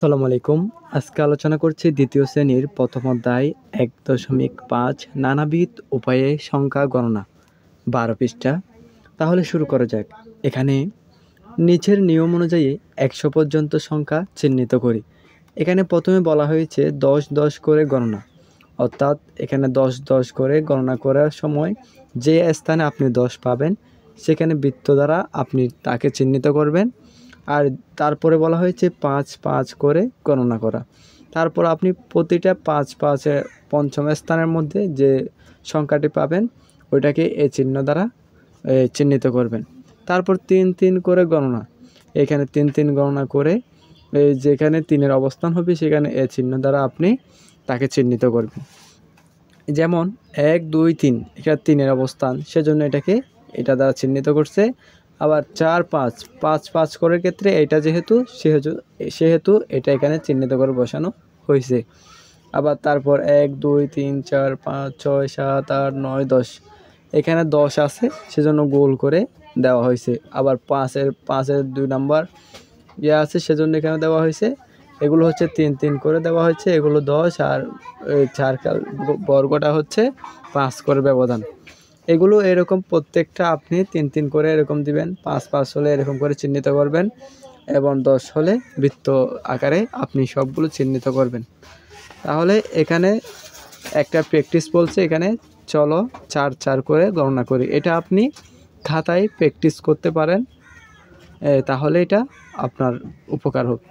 আসসালামু আলাইকুম। আজকে আলোচনা করছি দ্বিতীয় শ্রেণীর প্রথম অধ্যায় ১.৫ নানাবিধ উপায়ে সংখ্যা গণনা ১২ পৃষ্ঠা। তাহলে শুরু করা যাক। এখানে নিচের নিয়ম অনুযায়ী ১০০ পর্যন্ত সংখ্যা চিহ্নিত করি। এখানে প্রথমে বলা হয়েছে ১০ করে গণনা, অর্থাৎ এখানে ১০ করে গণনা করার সময় যে স্থানে আপনি ১০ পাবেন সেখানে বৃত্ত দ্বারা আপনি তাকে চিহ্নিত করবেন। আর তারপরে বলা হয়েছে ৫ করে গণনা করা। তারপর আপনি প্রতিটা ৫ পঞ্চম স্থানের মধ্যে যে সংখ্যাটি পাবেন ওইটাকে এ চিহ্ন দ্বারা চিহ্নিত করবেন। তারপর ৩ করে গণনা, এখানে ৩ গণনা করে যেখানে ৩-এর অবস্থান হবে সেখানে এ চিহ্ন দ্বারা আপনি তাকে চিহ্নিত করবেন। যেমন ১, ২, ৩ এখানে ৩-এর অবস্থান, সেজন্য এটাকে এটা দ্বারা চিহ্নিত করছে। আবার ৪, ৫ করার ক্ষেত্রে এটা সেহেতু এটা এখানে চিহ্নিত করে বসানো হয়েছে। আবার তারপর ১, ২, ৩, ৪, ৫, ৬, ৭, ৮, ৯, ১০ এখানে ১০ আছে সেজন্য গোল করে দেওয়া হয়েছে। আবার ৫-এর ২ নাম্বার আছে সেজন্য এখানে দেওয়া হয়েছে। এগুলো হচ্ছে ৩ করে দেওয়া হয়েছে, এগুলো ১০ আর ৪ বর্গটা হচ্ছে ৫ করে ব্যবধান। এগুলো এরকম প্রত্যেকটা আপনি ৩ করে এরকম দিবেন, ৫ হলে এরকম করে চিহ্নিত করবেন এবং ১০ হলে বৃত্ত আকারে আপনি সবগুলো চিহ্নিত করবেন। তাহলে এখানে একটা প্র্যাকটিস বলছে, এখানে চলো ৪ করে গণনা করি। এটা আপনি খাতায় প্র্যাকটিস করতে পারেন, তাহলে এটা আপনার উপকার হবে।